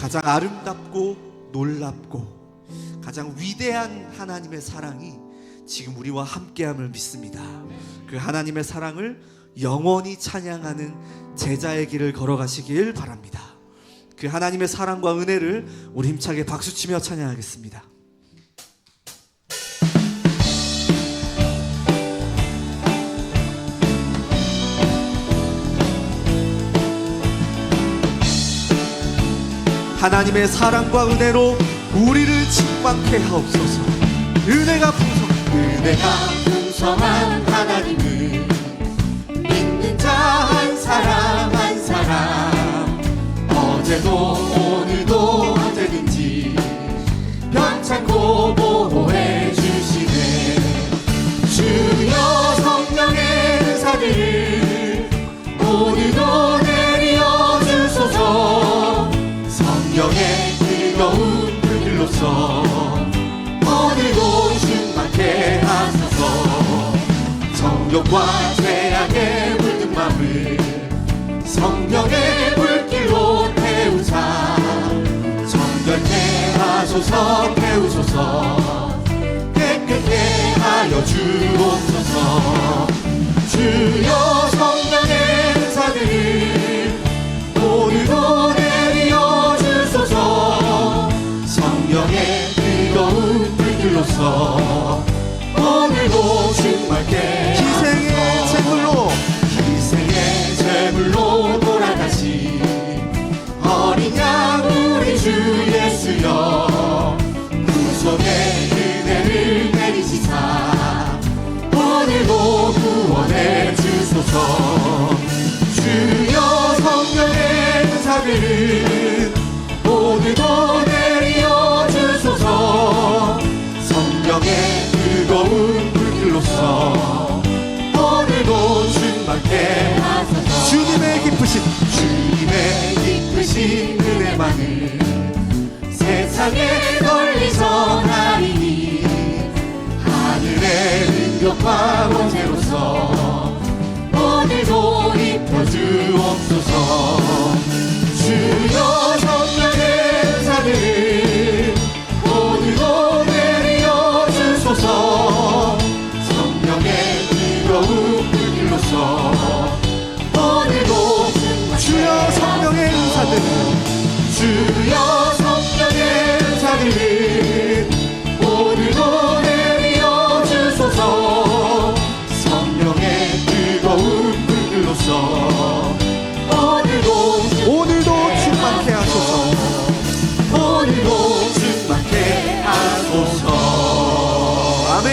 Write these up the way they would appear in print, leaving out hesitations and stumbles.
가장 아름답고 놀랍고 가장 위대한 하나님의 사랑이 지금 우리와 함께함을 믿습니다. 그 하나님의 사랑을 영원히 찬양하는 제자의 길을 걸어가시길 바랍니다. 그 하나님의 사랑과 은혜를 우리 힘차게 박수치며 찬양하겠습니다. 하나님의 사랑과 은혜로 우리를 충만케 하옵소서. 은혜가 풍성한 하나님을 믿는 자 한 사람 한 사람, 어제도 오늘도 언제든지 변찮고 보호해 주시네. 주여 성령의 은사들을 오늘도 내려 주소서. 성령의 뜨거운 불길로서 오늘도 충만케 하소서. 정욕과 죄악에 물든 맘을 성령의 불길로 태우사. 정결케 하소서. 태우소서. 깨끗게 하여 주옵소서. 주여 성령의 은사들을 오늘도 내려 주소서. 성령의 뜨거운 불길로서 오늘도 충만케 희생의 제물로 돌아가신 어린 양 우리 주 예수여, 구속의 은혜를 내리시사 오늘도 구원해 주소서. 주여 성령의 은사들을 오늘도 내려 주소서. 성령의 뜨거운 불길로서 오늘도 충만케 하소서. 주님의 기쁘신 은혜만을 세상에 널리 전하리니 하늘의 능력과 권세로서 오늘도 입혀주옵소서. 주여 성령의 은사를 오늘도 내려 주소서. 성령의 뜨거운 불길로서 오늘도 주여 성령의 은사들, 주여 성령의 은사를 오늘도 내려 주소서. 성령의 뜨거운 불길로서 오늘도 충만케 하소서. 오늘도 충만케 하소서. 아멘.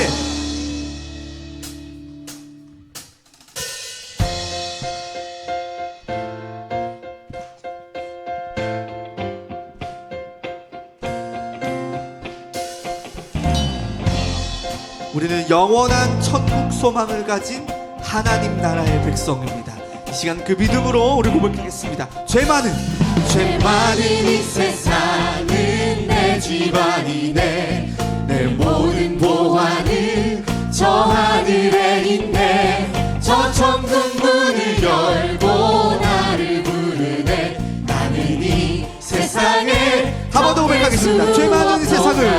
우리는 영원한 천국 소망을 가진 하나님 나라의 백성입니다. 이 시간 그 믿음으로 우리 고백하겠습니다. 죄 많은 이 세상은 내 집안이네. 내 모든 보화는 저 하늘에 있네. 저 천국 문을 열고 나를 부르네. 나는 이 세상에 한 번 더 고백하겠습니다. 죄 많은 이 세상을,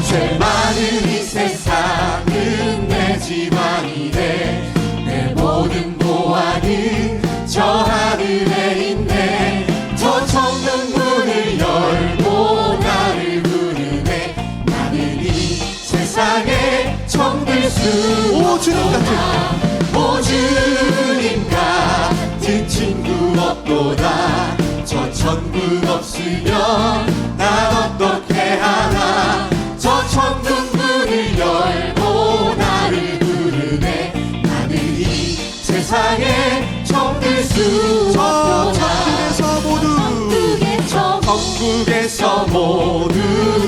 죄 많은 이 세상은 내 집안이네. 내 모든 보화는 저 하늘에 있네. 저 천국 문을 열고 나를 부르네. 나는 이 세상에 정들 수 오 주님 같은, 오 주님 같은 친구 없도다. 저 천국 없으면 난 어떻게 하나. 저 천국 문을 열고 나를 부르네. 나는 이 세상에 정들 수 저 없도다. 천국에서 모두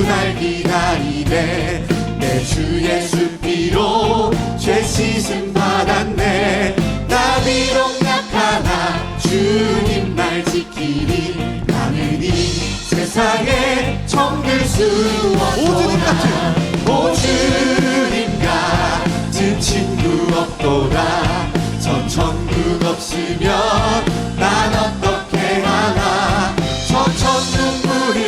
날 기다리네. 내 주 예수 피로 죄 씻음 받았네. 나 비록 약하나 주님 날 지키리. 나는 이 세상에 정들 수 없도다. 오 주님 같은 친구 없도다. 저 천국 없으면 난 어떻게 하나. 저 천국 문을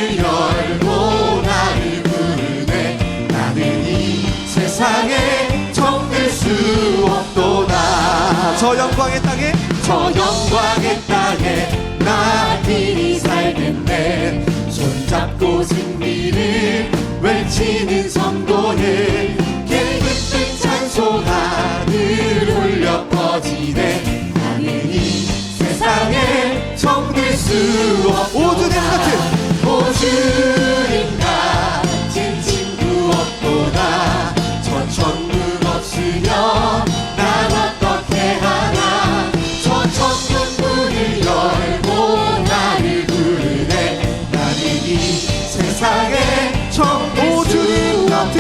저 영광의 땅에 나들이 살겠네. 손잡고 승리를 외치는 선고를 깨끗한 찬송 하늘 울려 퍼지네. 나는 이 세상에 정들 수 없고 오주님 같은 오주님 같은 친구 없도다. 저 천국 없으면 난 어떻게 하나. 저 천국 문을 열고 나를 부르네. 나는 이 세상에 오주님 같은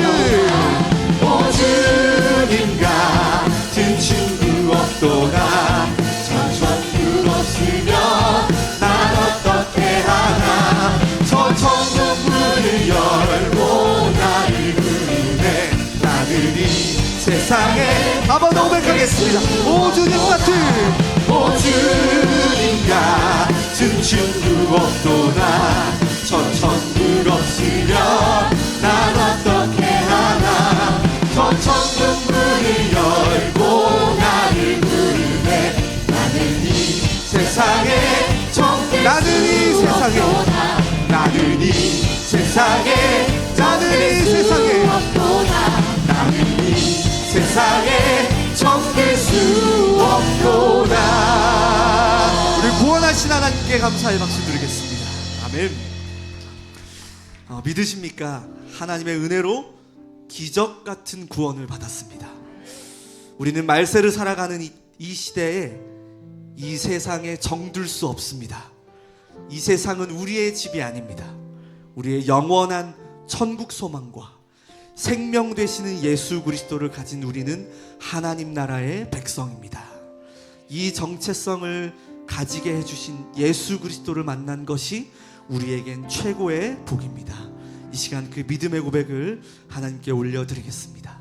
오주님 같은 친구 없도다. 저 천국 없으면 난 어떻게 하나. 저 천국 문을 열고 나를 부르네. 나는 이 세상에 한번 더 고백하겠습니다. 오주님 같은 오주님 같은 친구 없도다. 저 천국 없으면 난 어떻게 하나. 저 천국 문을 열고 나를 부르네. 나는 이 세상에 정들 나는 이 수 세상에 없도다. 나는 이 세상에 나는 이 세상에 나는 이 세상에 정들 수 없도다. 우리 구원하신 하나님께 감사의 박수 드리겠습니다. 아멘. 믿으십니까? 하나님의 은혜로 기적 같은 구원을 받았습니다. 우리는 말세를 살아가는 이 시대에 이 세상에 정들 수 없습니다. 이 세상은 우리의 집이 아닙니다. 우리의 영원한 천국 소망과 생명 되시는 예수 그리스도를 가진 우리는 하나님 나라의 백성입니다. 이 정체성을 가지게 해주신 예수 그리스도를 만난 것이 우리에겐 최고의 복입니다. 이 시간 그 믿음의 고백을 하나님께 올려드리겠습니다.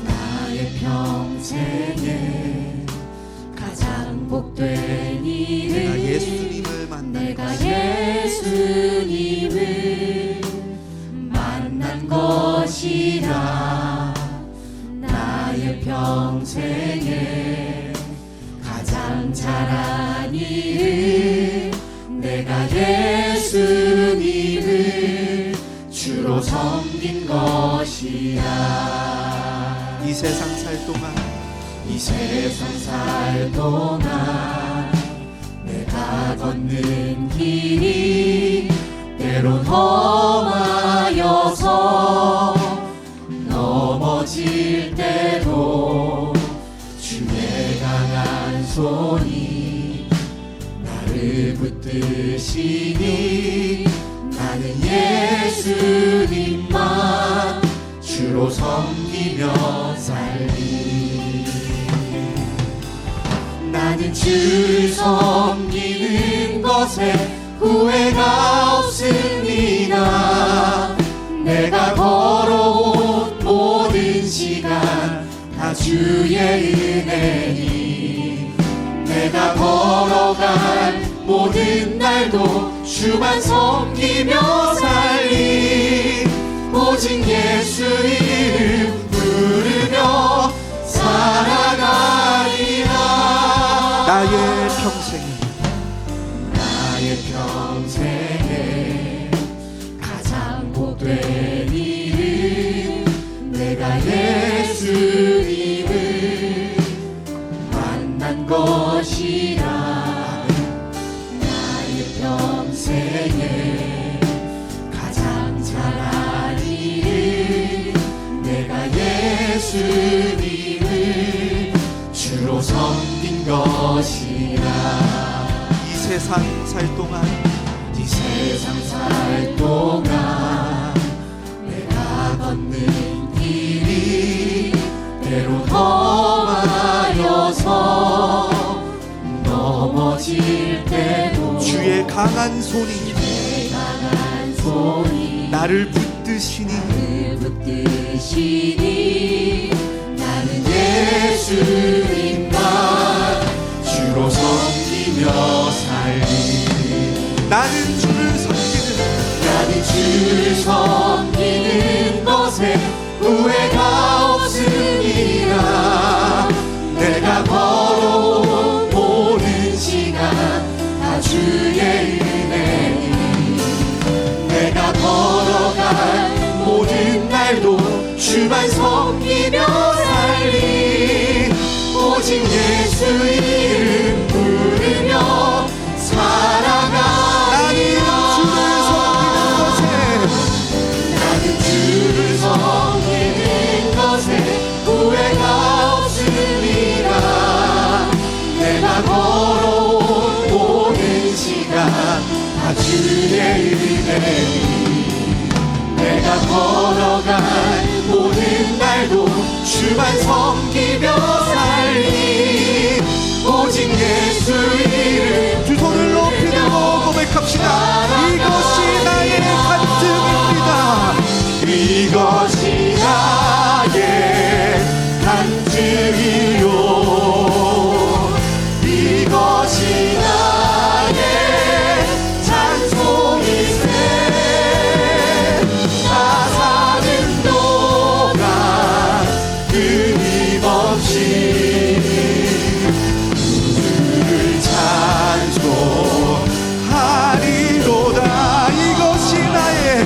나의 평생에 가장 복된 내가 일은 예수님을 만난 내가 것이 예수님을 만난 것이라. 나의 평생에 가장 잘한 일은 내가 예수님을 주로 섬긴 것이야. 이 세상 살 동안 이 세상 살 동안 내가 걷는 길이 때론 험하여서 넘어질 때도 주의 강한 손이 나를 붙드시니. 나는 예수님만 주로 섬기며 살리. 나는 주 섬기는 것에 후회가 없습니다. 내가 걸어온 모든 시간 다 주의 은혜니. 내가 걸어간 모든 날도 주만 섬기며 살리. 오직 예수 이름 부르며 살아가리라. 나의 평생에 가장 복된 일은 내가 예수님을 만난 것이라. 나의 평생에 가장 잘한 일은 내가 예수님을 주로 섬긴 것이라. 이 세상 살 동안 이 세상 살 동안 내가 걷는 길이 때론 험하여서 넘어질 때도 주의 강한 손이 주의 강한 손이 나를 붙드시니. 붙드시니 나는 예수님만 주로 섬기며 살리. 나는 주를 섬기는 것에 후회가 없으리라. 내가 걸어온 모든 시간 다 주의 은혜니 내가 걸어간 모든 날도 주만 섬기며 살리. 오직 예수 이름 부르며 살아가리라. 주를 섬기는 것에 후회가 없으리라. 내가 걸어온 모든 시간 다 주의 은혜니 내가 걸어간 모든 날도 주만 섬기며 살리. 오직 예수 이름 두 손을 높이 들고 고백합시다. 이것이 나의 간증입니다. 이것이 나의 간증이요. 이것이 나의 찬송이세. 나 사는 동안 끊임없이 주를 찬송하리로다. 이것이 나의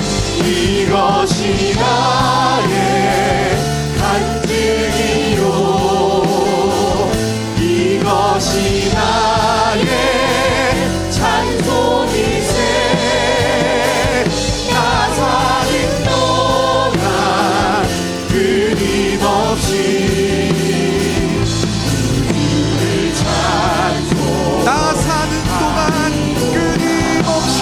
간증이요. 이것이 나의 찬송이세. 나 사는 동안 끊임없이 주를 찬송. 나 사는 동안 끊임없이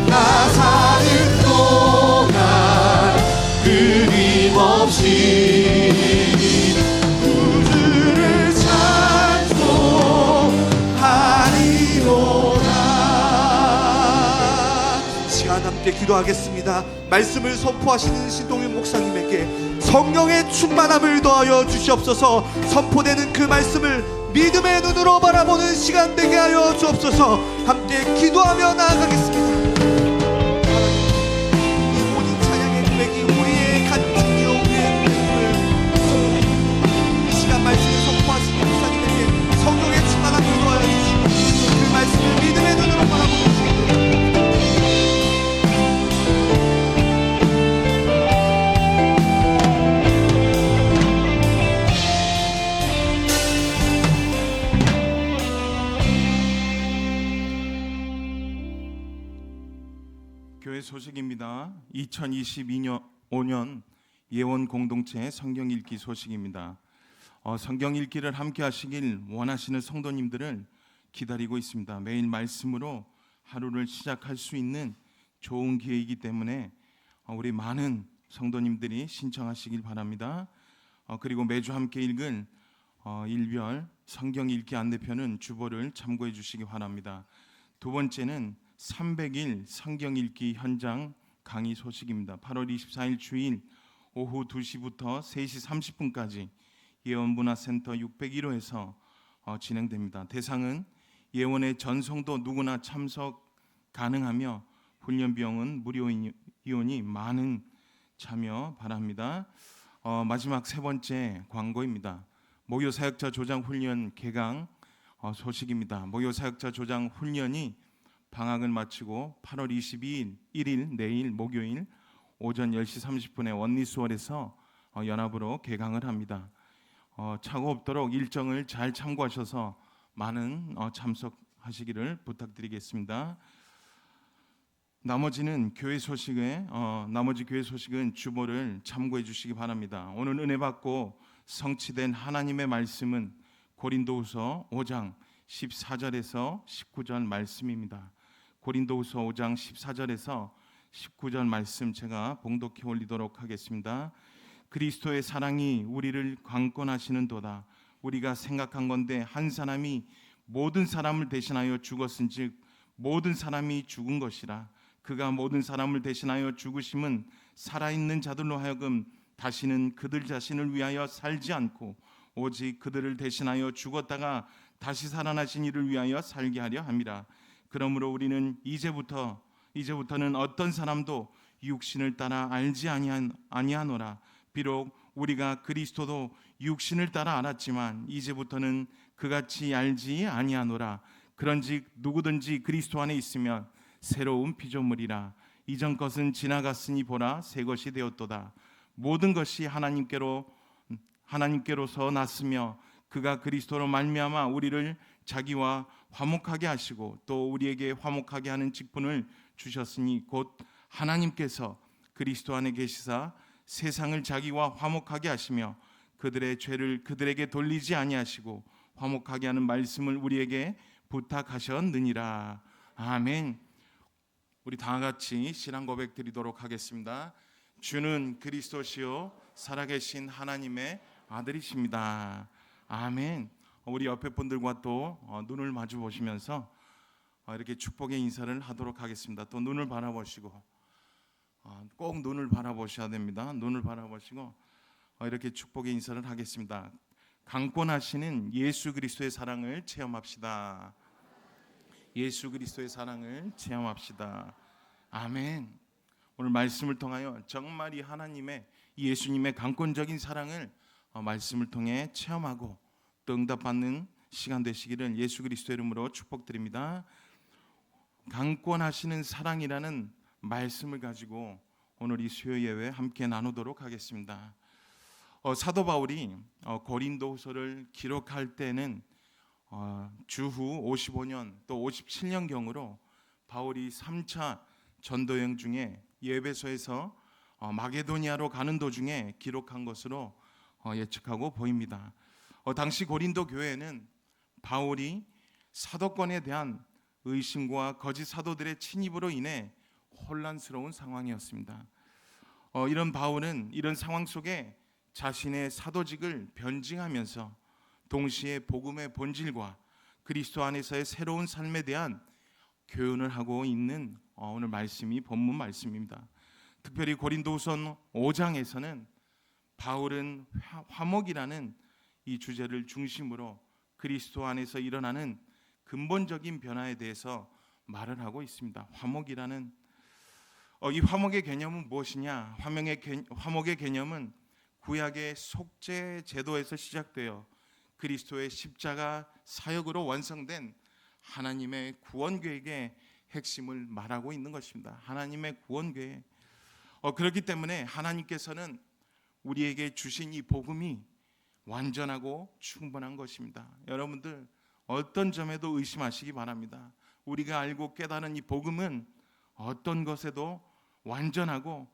나 사는 동안 끊임없이 주를 찬송하리로다. 시간 함께 기도하겠습니다. 말씀을 선포하시는 신동윤 목사님에게 성령의 충만함을 더하여 주시옵소서. 선포되는 그 말씀을 믿음의 눈으로 바라보는 시간 되게 하여 주옵소서. 함께 기도하며 나아가겠습니다. 이 모든 찬양의 고백이 우리의 간증이요 우리의 믿음을 이 시간 말씀을 선포하시는 목사님에게 성령의 충만함을 더하여 주시고 그 말씀을 믿음의 눈으로 바라보는 시간 교회 소식입니다. 2025년 예원 공동체 성경 읽기 소식입니다. 성경 읽기를 함께 하시길 원하시는 성도님들을 기다리고 있습니다. 매일 말씀으로 하루를 시작할 수 있는 좋은 기회이기 때문에 우리 많은 성도님들이 신청하시길 바랍니다. 그리고 매주 함께 읽을 일별 성경 읽기 안내편은 주보를 참고해 주시기 바랍니다. 두 번째는 300일 성경 읽기 현장 강의 소식입니다. 8월 24일 주일 오후 2시부터 3시 30분까지 예원문화센터 601호에서 진행됩니다. 대상은 예원의 전성도 누구나 참석 가능하며 훈련 비용은 무료이오니 많은 참여 바랍니다. 마지막 세 번째 광고입니다. 목요 사역자 조장 훈련 개강 소식입니다. 목요 사역자 조장 훈련이 방학을 마치고 8월 22일 1일 내일 목요일 오전 10시 30분에 원리수월에서 연합으로 개강을 합니다. 착오 없도록 일정을 잘 참고하셔서 많은 참석하시기를 부탁드리겠습니다. 나머지 교회 소식은 주보를 참고해 주시기 바랍니다. 오늘 은혜 받고 성취된 하나님의 말씀은 고린도후서 5장 14절에서 19절 말씀입니다. 고린도후서 5장 14절에서 19절 말씀 제가 봉독해 올리도록 하겠습니다. 그리스도의 사랑이 우리를 강권하시는도다. 우리가 생각한 건데 한 사람이 모든 사람을 대신하여 죽었은즉 모든 사람이 죽은 것이라. 그가 모든 사람을 대신하여 죽으심은 살아있는 자들로 하여금 다시는 그들 자신을 위하여 살지 않고 오직 그들을 대신하여 죽었다가 다시 살아나신 이를 위하여 살게 하려 함이라. 그러므로 우리는 이제부터는 어떤 사람도 육신을 따라 알지 아니하노라. 비록 우리가 그리스도도 육신을 따라 알았지만 이제부터는 그같이 알지 아니하노라. 그런즉 누구든지 그리스도 안에 있으면 새로운 피조물이라. 이전 것은 지나갔으니 보라 새 것이 되었도다. 모든 것이 하나님께로서 났으며 그가 그리스도로 말미암아 우리를 자기와 화목하게 하시고 또 우리에게 화목하게 하는 직분을 주셨으니 곧 하나님께서 그리스도 안에 계시사 세상을 자기와 화목하게 하시며 그들의 죄를 그들에게 돌리지 아니하시고 화목하게 하는 말씀을 우리에게 부탁하셨느니라. 아멘. 우리 다 같이 신앙 고백 드리도록 하겠습니다. 주는 그리스도시요 살아계신 하나님의 아들이십니다. 아멘. 우리 옆에 분들과 또 눈을 마주 보시면서 이렇게 축복의 인사를 하도록 하겠습니다. 또 눈을 바라보시고 꼭 눈을 바라보셔야 됩니다. 눈을 바라보시고 이렇게 축복의 인사를 하겠습니다. 강권하시는 예수 그리스도의 사랑을 체험합시다. 예수 그리스도의 사랑을 체험합시다. 아멘. 오늘 말씀을 통하여 정말 이 하나님의 예수님의 강권적인 사랑을 말씀을 통해 체험하고 또 응답받는 시간 되시기를 예수 그리스도 이름으로 축복드립니다. 강권하시는 사랑이라는 말씀을 가지고 오늘 이 수요 예배 함께 나누도록 하겠습니다. 사도 바울이 고린도후서를 기록할 때는 주후 55년 또 57년경으로 바울이 3차 전도여행 중에 예배소에서 마게도니아로 가는 도중에 기록한 것으로 예측하고 보입니다. 당시 고린도 교회는 바울이 사도권에 대한 의심과 거짓 사도들의 침입으로 인해 혼란스러운 상황이었습니다. 이런 바울은 이런 상황 속에 자신의 사도직을 변증하면서 동시에 복음의 본질과 그리스도 안에서의 새로운 삶에 대한 교훈을 하고 있는 오늘 말씀이 본문 말씀입니다. 특별히 고린도후서 5장에서는 바울은 화목이라는 이 주제를 중심으로 그리스도 안에서 일어나는 근본적인 변화에 대해서 말을 하고 있습니다. 화목이라는 이 화목의 개념은 무엇이냐? 화목의 개념은 구약의 속죄 제도에서 시작되어 그리스도의 십자가 사역으로 완성된 하나님의 구원 계획의 핵심을 말하고 있는 것입니다. 하나님의 구원 계획. 그렇기 때문에 하나님께서는 우리에게 주신 이 복음이 완전하고 충분한 것입니다. 여러분들 어떤 점에도 의심하시기 바랍니다. 우리가 알고 깨달은 이 복음은 어떤 것에도 완전하고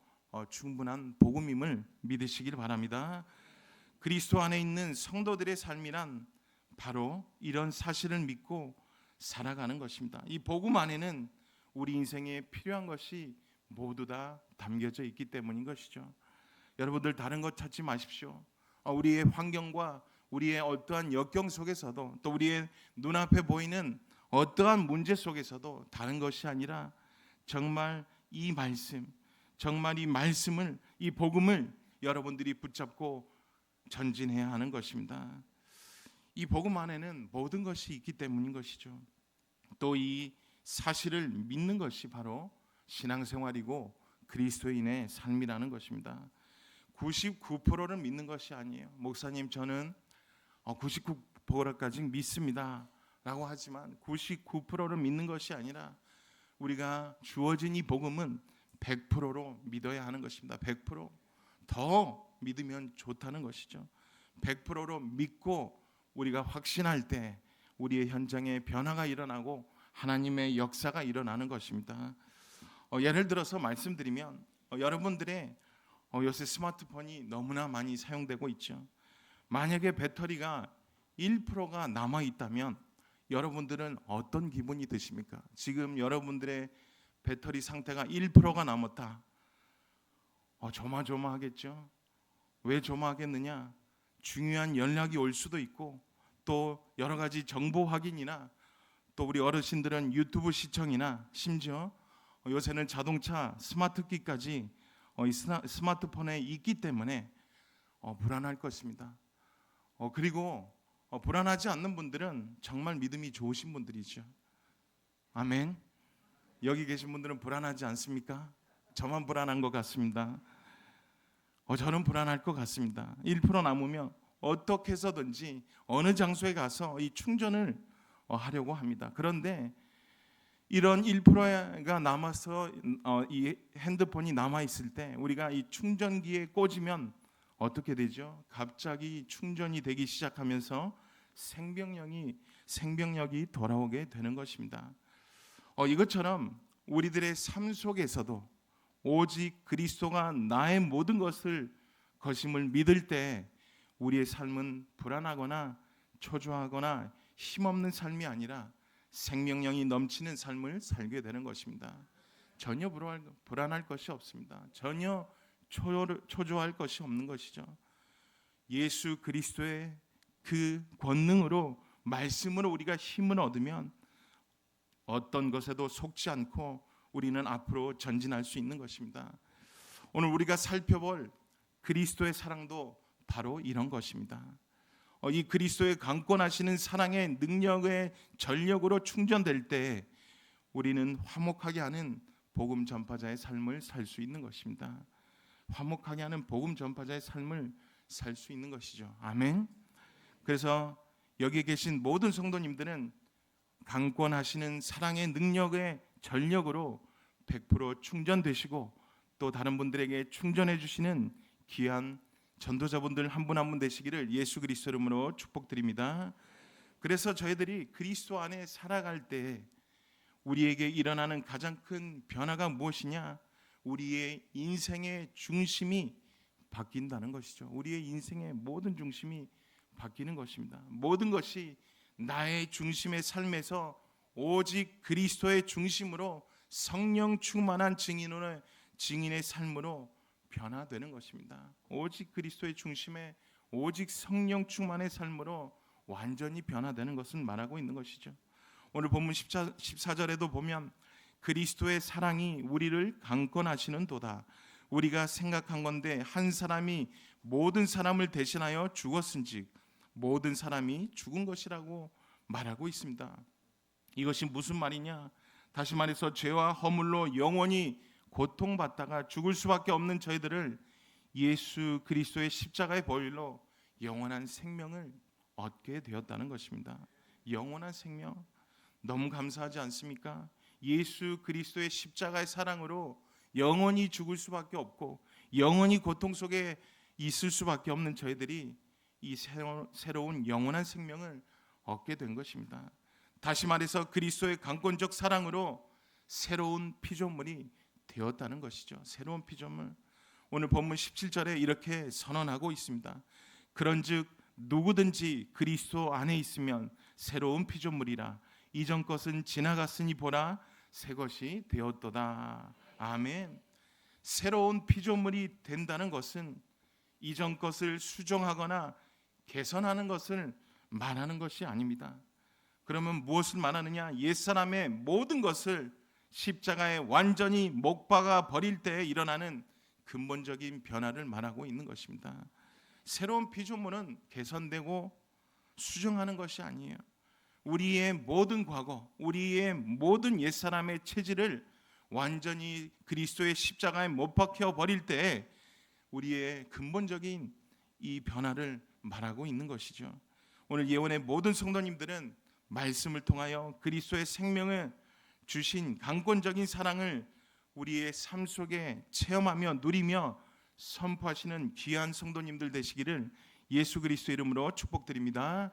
충분한 복음임을 믿으시길 바랍니다. 그리스도 안에 있는 성도들의 삶이란 바로 이런 사실을 믿고 살아가는 것입니다. 이 복음 안에는 우리 인생에 필요한 것이 모두 다 담겨져 있기 때문인 것이죠. 여러분들 다른 것 찾지 마십시오. 우리의 환경과 우리의 어떠한 역경 속에서도 또 우리의 눈앞에 보이는 어떠한 문제 속에서도 다른 것이 아니라 정말 이 말씀, 정말 이 말씀을, 이 복음을 여러분들이 붙잡고 전진해야 하는 것입니다. 이 복음 안에는 모든 것이 있기 때문인 것이죠. 또 이 사실을 믿는 것이 바로 신앙생활이고 그리스도인의 삶이라는 것입니다. 99%를 믿는 것이 아니에요. 목사님 저는 99%까지 믿습니다 라고 하지만 99%를 믿는 것이 아니라 우리가 주어진 이 복음은 100%로 믿어야 하는 것입니다. 100%. 더 믿으면 좋다는 것이죠. 100%로 믿고 우리가 확신할 때 우리의 현장에 변화가 일어나고 하나님의 역사가 일어나는 것입니다. 예를 들어서 말씀드리면 여러분들의 요새 스마트폰이 너무나 많이 사용되고 있죠. 만약에 배터리가 1%가 남아 있다면 여러분들은 어떤 기분이 드십니까? 지금 여러분들의 배터리 상태가 1%가 남았다. 조마조마하겠죠. 왜 조마하겠느냐? 중요한 연락이 올 수도 있고 또 여러 가지 정보 확인이나 또 우리 어르신들은 유튜브 시청이나 심지어 요새는 자동차 스마트키까지 이 스마트폰에 있기 때문에 불안할 것입니다. 그리고 불안하지 않는 분들은 정말 믿음이 좋으신 분들이죠. 아멘. 여기 계신 분들은 불안하지 않습니까? 저만 불안한 것 같습니다. 저는 불안할 것 같습니다. 1% 남으면 어떻게 해서든지 어느 장소에 가서 이 충전을 하려고 합니다. 그런데 이런 1%가 남아서 이 핸드폰이 남아 있을 때 우리가 이 충전기에 꽂으면 어떻게 되죠? 갑자기 충전이 되기 시작하면서 생명력이 돌아오게 되는 것입니다. 이것처럼 우리들의 삶 속에서도 오직 그리스도가 나의 모든 것임을 믿을 때 우리의 삶은 불안하거나 초조하거나 힘없는 삶이 아니라 생명력이 넘치는 삶을 살게 되는 것입니다. 전혀 불안할 것이 없습니다. 전혀 초조할 것이 없는 것이죠. 예수 그리스도의 그 권능으로, 말씀으로 우리가 힘을 얻으면 어떤 것에도 속지 않고 우리는 앞으로 전진할 수 있는 것입니다. 오늘 우리가 살펴볼 그리스도의 사랑도 바로 이런 것입니다. 이 그리스도의 강권하시는 사랑의 능력의 전력으로 충전될 때 우리는 화목하게 하는 복음 전파자의 삶을 살 수 있는 것입니다. 화목하게 하는 복음 전파자의 삶을 살 수 있는 것이죠. 아멘. 그래서 여기 계신 모든 성도님들은 강권하시는 사랑의 능력의 전력으로 100% 충전되시고 또 다른 분들에게 충전해 주시는 귀한 전도자분들 한 분 한 분 되시기를 예수 그리스도 이름으로 축복드립니다. 그래서 저희들이 그리스도 안에 살아갈 때 우리에게 일어나는 가장 큰 변화가 무엇이냐? 우리의 인생의 중심이 바뀐다는 것이죠. 우리의 인생의 모든 중심이 바뀌는 것입니다. 모든 것이 나의 중심의 삶에서 오직 그리스도의 중심으로 성령 충만한 증인의 삶으로 변화되는 것입니다. 오직 그리스도의 중심에 오직 성령 충만의 삶으로 완전히 변화되는 것은 말하고 있는 것이죠. 오늘 본문 14절에도 보면 그리스도의 사랑이 우리를 강권하시는 도다. 우리가 생각한 건데 한 사람이 모든 사람을 대신하여 죽었은즉 모든 사람이 죽은 것이라고 말하고 있습니다. 이것이 무슨 말이냐? 다시 말해서 죄와 허물로 영원히 고통받다가 죽을 수밖에 없는 저희들을 예수 그리스도의 십자가의 보혈로 영원한 생명을 얻게 되었다는 것입니다. 영원한 생명, 너무 감사하지 않습니까? 예수 그리스도의 십자가의 사랑으로 영원히 죽을 수밖에 없고 영원히 고통 속에 있을 수밖에 없는 저희들이 이 새로운 영원한 생명을 얻게 된 것입니다. 다시 말해서 그리스도의 강권적 사랑으로 새로운 피조물이 되었다는 것이죠. 새로운 피조물. 오늘 본문 17절에 이렇게 선언하고 있습니다. 그런즉 누구든지 그리스도 안에 있으면 새로운 피조물이라. 이전 것은 지나갔으니 보라 새 것이 되었도다. 아멘. 새로운 피조물이 된다는 것은 이전 것을 수정하거나 개선하는 것을 말하는 것이 아닙니다. 그러면 무엇을 말하느냐? 옛사람의 모든 것을 십자가에 완전히 못 박아 버릴 때 일어나는 근본적인 변화를 말하고 있는 것입니다. 새로운 피조물은 개선되고 수정하는 것이 아니에요. 우리의 모든 과거, 우리의 모든 옛사람의 체질을 완전히 그리스도의 십자가에 못 박혀 버릴 때 우리의 근본적인 이 변화를 말하고 있는 것이죠. 오늘 예원의 모든 성도님들은 말씀을 통하여 그리스도의 생명을 주신 강권적인 사랑을 우리의 삶 속에 체험하며 누리며 선포하시는 귀한 성도님들 되시기를 예수 그리스도 이름으로 축복드립니다.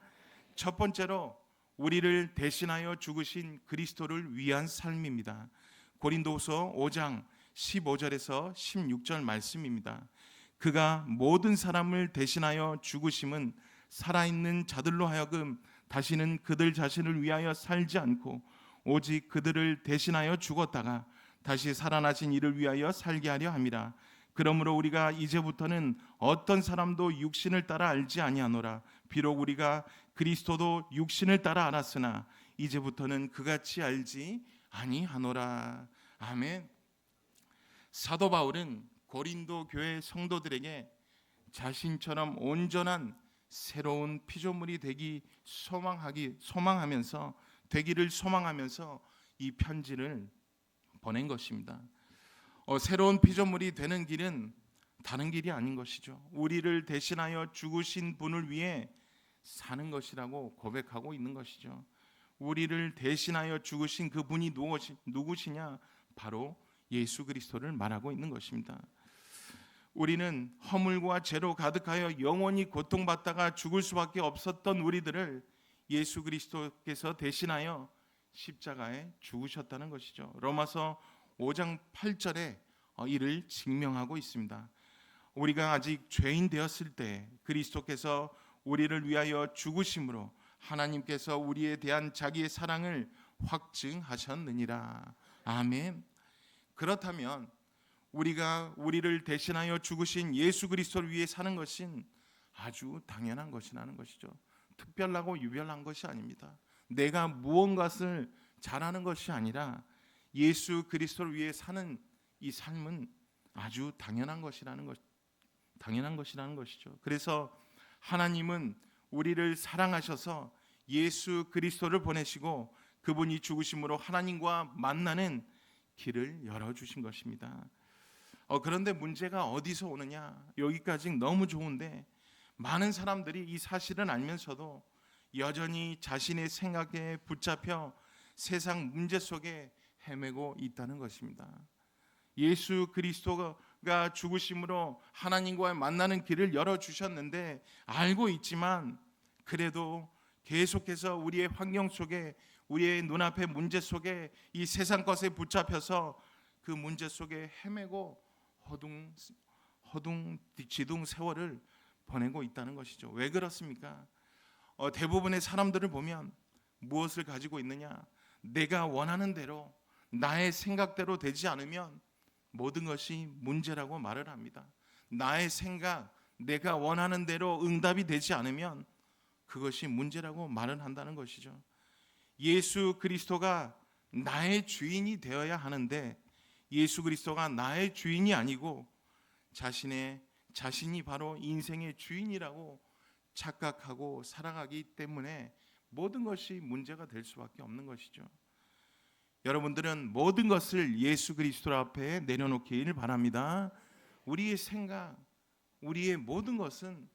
첫 번째로 우리를 대신하여 죽으신 그리스도를 위한 삶입니다. 고린도후서 5장 15절에서 16절 말씀입니다. 그가 모든 사람을 대신하여 죽으심은 살아있는 자들로 하여금 다시는 그들 자신을 위하여 살지 않고 오직 그들을 대신하여 죽었다가 다시 살아나신 이를 위하여 살게 하려 함이라. 그러므로 우리가 이제부터는 어떤 사람도 육신을 따라 알지 아니하노라. 비록 우리가 그리스도도 육신을 따라 알았으나 이제부터는 그같이 알지 아니하노라. 아멘. 사도 바울은 고린도 교회 성도들에게 자신처럼 온전한 새로운 피조물이 되기 소망하면서 되기를 소망하면서 이 편지를 보낸 것입니다. 새로운 피조물이 되는 길은 다른 길이 아닌 것이죠. 우리를 대신하여 죽으신 분을 위해 사는 것이라고 고백하고 있는 것이죠. 우리를 대신하여 죽으신 그분이 누구시냐? 바로 예수 그리스도를 말하고 있는 것입니다. 우리는 허물과 죄로 가득하여 영원히 고통받다가 죽을 수밖에 없었던 우리들을 예수 그리스도께서 대신하여 십자가에 죽으셨다는 것이죠. 로마서 5장 8절에 이를 증명하고 있습니다. 우리가 아직 죄인 되었을 때 그리스도께서 우리를 위하여 죽으심으로 하나님께서 우리에 대한 자기의 사랑을 확증하셨느니라. 아멘. 그렇다면 우리가 우리를 대신하여 죽으신 예수 그리스도를 위해 사는 것은 아주 당연한 것이라는 것이죠. 특별하고 유별난 것이 아닙니다. 내가 무언가를 잘하는 것이 아니라 예수 그리스도를 위해 사는 이 삶은 아주 당연한 것이라는 것이죠. 그래서 하나님은 우리를 사랑하셔서 예수 그리스도를 보내시고 그분이 죽으심으로 하나님과 만나는 길을 열어주신 것입니다. 그런데 문제가 어디서 오느냐? 여기까지 너무 좋은데 많은 사람들이 이 사실은 알면서도 여전히 자신의 생각에 붙잡혀 세상 문제 속에 헤매고 있다는 것입니다. 예수 그리스도가 죽으심으로 하나님과 만나는 길을 열어주셨는데 알고 있지만 그래도 계속해서 우리의 환경 속에 우리의 눈앞의 문제 속에 이 세상 것에 붙잡혀서 그 문제 속에 헤매고 허둥지둥 세월을 보내고 있다는 것이죠. 왜 그렇습니까? 대부분의 사람들을 보면 무엇을 가지고 있느냐? 내가 원하는 대로 나의 생각대로 되지 않으면 모든 것이 문제라고 말을 합니다. 나의 생각, 내가 원하는 대로 응답이 되지 않으면 그것이 문제라고 말을 한다는 것이죠. 예수 그리스도가 나의 주인이 되어야 하는데 예수 그리스도가 나의 주인이 아니고 자신이 바로 인생의 주인이라고 착각하고 살아가기 때문에 모든 것이 문제가 될 수밖에 없는 것이죠. 여러분들은 모든 것을 예수 그리스도 앞에 내려놓기를 바랍니다. 우리의 생각, 우리의 모든 것은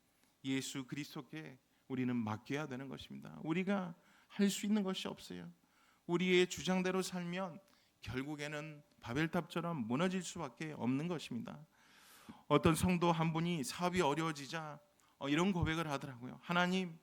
예수 그리스도께 우리는 맡겨야 되는 것입니다. 우리가 할 수 있는 것이 없어요. 우리의 주장대로 살면 결국에는 바벨탑처럼 무너질 수밖에 없는 것입니다. 어떤 성도 한 분이 사업이 어려워지자 이런 고백을 하더라고요. 하나님,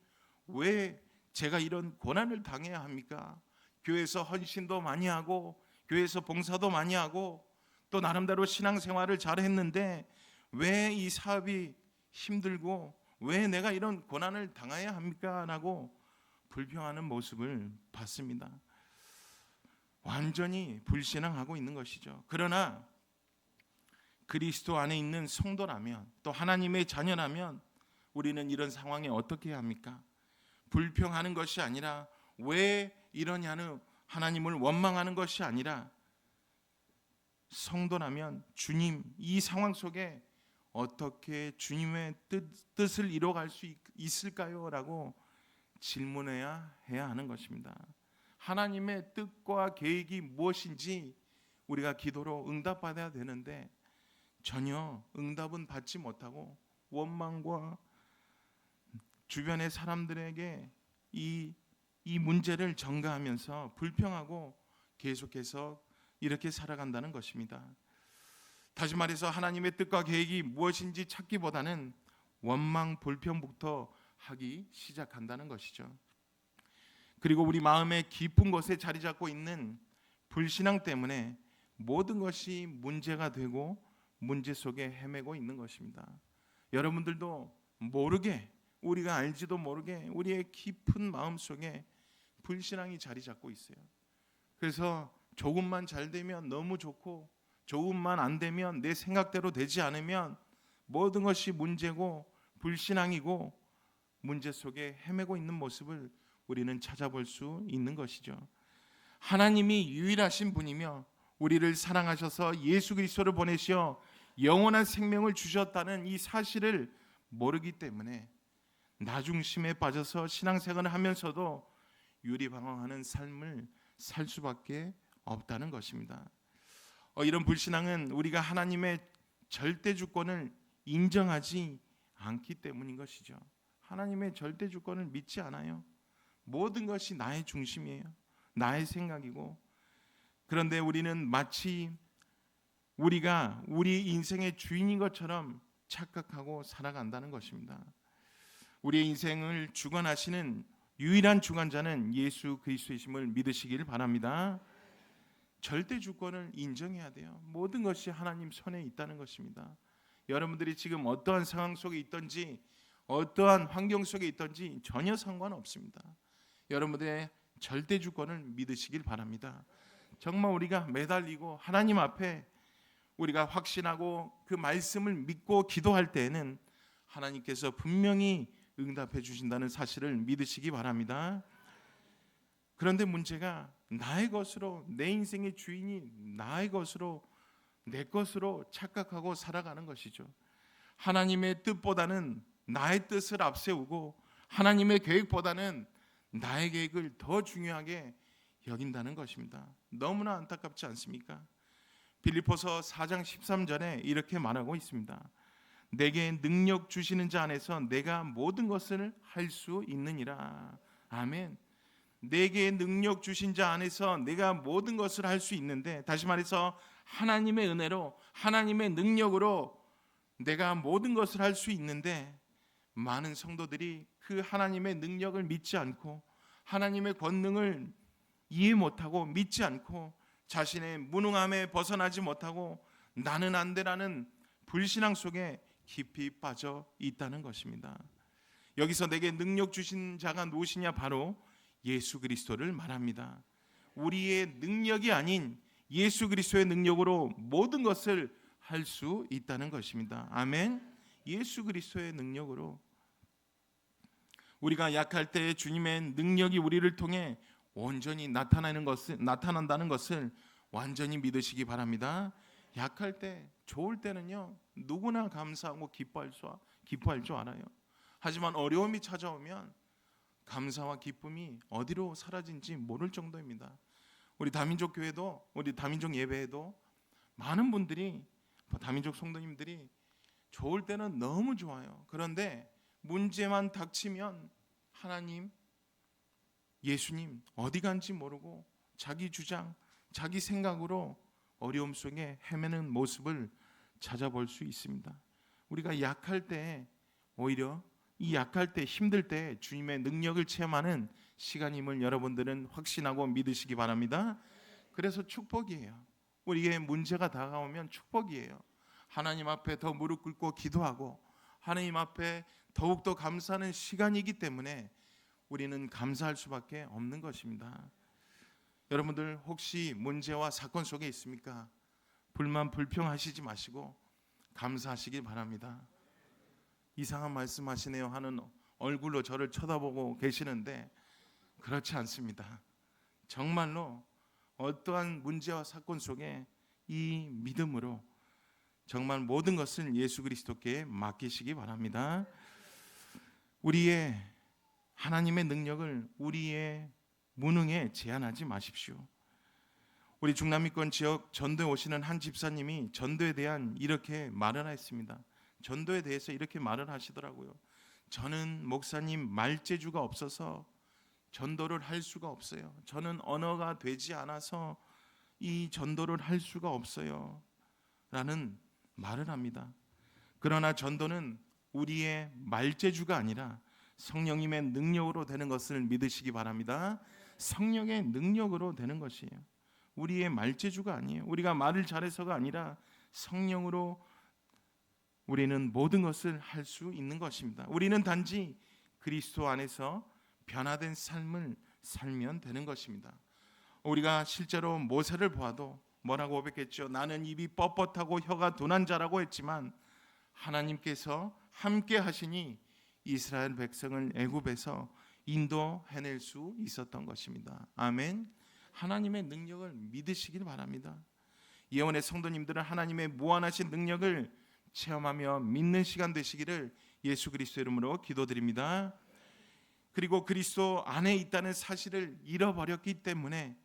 왜 제가 이런 고난을 당해야 합니까? 교회에서 헌신도 많이 하고 교회에서 봉사도 많이 하고 또 나름대로 신앙생활을 잘했는데 왜 이 사업이 힘들고 왜 내가 이런 고난을 당해야 합니까? 라고 불평하는 모습을 봤습니다. 완전히 불신앙하고 있는 것이죠. 그러나 그리스도 안에 있는 성도라면 또 하나님의 자녀라면 우리는 이런 상황에 어떻게 해야 합니까? 불평하는 것이 아니라 왜 이러냐는 하나님을 원망하는 것이 아니라 성도라면 주님, 이 상황 속에 어떻게 주님의 뜻을 이뤄갈 수 있을까요? 라고 질문해야 하는 것입니다. 하나님의 뜻과 계획이 무엇인지 우리가 기도로 응답받아야 되는데 전혀 응답은 받지 못하고 원망과 주변의 사람들에게 이 문제를 전가하면서 불평하고 계속해서 이렇게 살아간다는 것입니다. 다시 말해서 하나님의 뜻과 계획이 무엇인지 찾기보다는 원망, 불평부터 하기 시작한다는 것이죠. 그리고 우리 마음의 깊은 곳에 자리 잡고 있는 불신앙 때문에 모든 것이 문제가 되고 문제 속에 헤매고 있는 것입니다. 여러분들도 모르게, 우리가 알지도 모르게 우리의 깊은 마음 속에 불신앙이 자리 잡고 있어요. 그래서 조금만 잘 되면 너무 좋고 조금만 안 되면 내 생각대로 되지 않으면 모든 것이 문제고 불신앙이고 문제 속에 헤매고 있는 모습을 우리는 찾아볼 수 있는 것이죠. 하나님이 유일하신 분이며 우리를 사랑하셔서 예수 그리스도를 보내시어 영원한 생명을 주셨다는 이 사실을 모르기 때문에 나 중심에 빠져서 신앙생활을 하면서도 유리방황하는 삶을 살 수밖에 없다는 것입니다. 이런 불신앙은 우리가 하나님의 절대 주권을 인정하지 않기 때문인 것이죠. 하나님의 절대 주권을 믿지 않아요. 모든 것이 나의 중심이에요. 나의 생각이고, 그런데 우리는 마치 우리가 우리 인생의 주인인 것처럼 착각하고 살아간다는 것입니다. 우리의 인생을 주관하시는 유일한 주관자는 예수 그리스도이심을 믿으시길 바랍니다. 절대 주권을 인정해야 돼요. 모든 것이 하나님 손에 있다는 것입니다. 여러분들이 지금 어떠한 상황 속에 있든지 어떠한 환경 속에 있든지 전혀 상관없습니다. 여러분들의 절대 주권을 믿으시길 바랍니다. 정말 우리가 매달리고 하나님 앞에 우리가 확신하고 그 말씀을 믿고 기도할 때에는 하나님께서 분명히 응답해 주신다는 사실을 믿으시기 바랍니다. 그런데 문제가 나의 것으로, 내 인생의 주인이 나의 것으로, 내 것으로 착각하고 살아가는 것이죠. 하나님의 뜻보다는 나의 뜻을 앞세우고 하나님의 계획보다는 나의 계획을 더 중요하게 여긴다는 것입니다. 너무나 안타깝지 않습니까? 빌립보서 4장 13절에 이렇게 말하고 있습니다. 내게 능력 주시는 자 안에서 내가 모든 것을 할 수 있느니라. 아멘. 내게 능력 주신 자 안에서 내가 모든 것을 할 수 있는데, 다시 말해서 하나님의 은혜로, 하나님의 능력으로 내가 모든 것을 할 수 있는데, 많은 성도들이 그 하나님의 능력을 믿지 않고 하나님의 권능을 이해 못하고 믿지 않고 자신의 무능함에 벗어나지 못하고 나는 안 되라는 불신앙 속에 깊이 빠져 있다는 것입니다. 여기서 내게 능력 주신 자가 누구시냐? 바로 예수 그리스도를 말합니다. 우리의 능력이 아닌 예수 그리스도의 능력으로 모든 것을 할 수 있다는 것입니다. 아멘. 예수 그리스도의 능력으로 우리가 약할 때 주님의 능력이 우리를 통해 온전히 나타난다는 것을 완전히 믿으시기 바랍니다. 약할 때, 좋을 때는요 누구나 감사하고 기뻐할 줄 알아요. 하지만 어려움이 찾아오면 감사와 기쁨이 어디로 사라진지 모를 정도입니다. 우리 다민족 교회도, 우리 다민족 예배에도 많은 분들이, 다민족 성도님들이 좋을 때는 너무 좋아요. 그런데 문제만 닥치면 하나님, 예수님 어디 간지 모르고 자기 주장, 자기 생각으로 어려움 속에 헤매는 모습을 찾아볼 수 있습니다. 우리가 약할 때, 오히려 이 약할 때, 힘들 때 주님의 능력을 체험하는 시간임을 여러분들은 확신하고 믿으시기 바랍니다. 그래서 축복이에요. 우리에게 문제가 다가오면 축복이에요. 하나님 앞에 더 무릎 꿇고 기도하고 하나님 앞에 더욱더 감사하는 시간이기 때문에 우리는 감사할 수밖에 없는 것입니다. 여러분들 혹시 문제와 사건 속에 있습니까? 불만 불평하시지 마시고 감사하시기 바랍니다. 이상한 말씀하시네요 하는 얼굴로 저를 쳐다보고 계시는데 그렇지 않습니다. 정말로 어떠한 문제와 사건 속에 이 믿음으로 정말 모든 것을 예수 그리스도께 맡기시기 바랍니다. 우리의 하나님의 능력을 우리의 무능에 제한하지 마십시오. 우리 중남미권 지역 전도에 오시는 한 집사님이 전도에 대한 이렇게 말을 했습니다. 전도에 대해서 이렇게 말을 하시더라고요. 저는 목사님 말재주가 없어서 전도를 할 수가 없어요. 저는 언어가 되지 않아서 이 전도를 할 수가 없어요 라는 말을 합니다. 그러나 전도는 우리의 말재주가 아니라 성령님의 능력으로 되는 것을 믿으시기 바랍니다. 성령의 능력으로 되는 것이에요. 우리의 말재주가 아니에요. 우리가 말을 잘해서가 아니라 성령으로 우리는 모든 것을 할 수 있는 것입니다. 우리는 단지 그리스도 안에서 변화된 삶을 살면 되는 것입니다. 우리가 실제로 모세를 보아도 뭐라고 고백했죠? 나는 입이 뻣뻣하고 혀가 둔한 자라고 했지만 하나님께서 함께 하시니 이스라엘 백성을 애굽에서 인도해낼 수 있었던 것입니다. 아멘. 하나님의 능력을 믿으시길 바랍니다. 예언의 성도님들은 하나님의 무한하신 능력을 체험하며 믿는 시간 되시기를 예수 그리스도 이름으로 기도드립니다. 그리고 그리스도 안에 있다는 사실을 잃어버렸기 때문에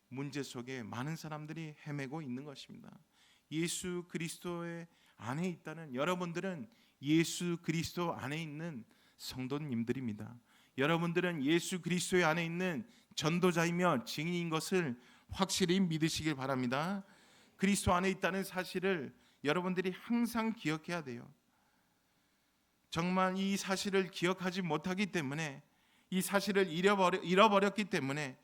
문제 속에 많은 사람들이 헤매고 있는 것입니다. 예수 그리스도의 안에 있다는, 여러분들은 예수 그리스도 안에 있는 성도님들입니다. 여러분들은 예수 그리스도의 안에 있는 전도자이며 증인인 것을 확실히 믿으시길 바랍니다. 그리스도 안에 있다는 사실을 여러분들이 항상 기억해야 돼요. 정말 이 사실을 기억하지 못하기 때문에, 이 사실을 잃어버렸기 때문에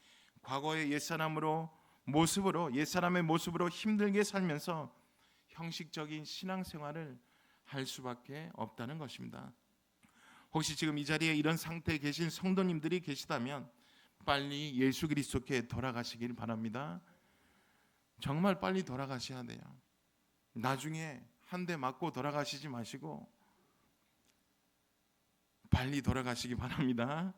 과거의 옛사람의 모습으로 힘들게 살면서 형식적인 신앙생활을 할 수밖에 없다는 것입니다. 혹시 지금 이 자리에 이런 상태에 계신 성도님들이 계시다면 빨리 예수 그리스도께 돌아가시길 바랍니다. 정말 빨리 돌아가셔야 돼요. 나중에 한 대 맞고 돌아가시지 마시고 빨리 돌아가시기 바랍니다.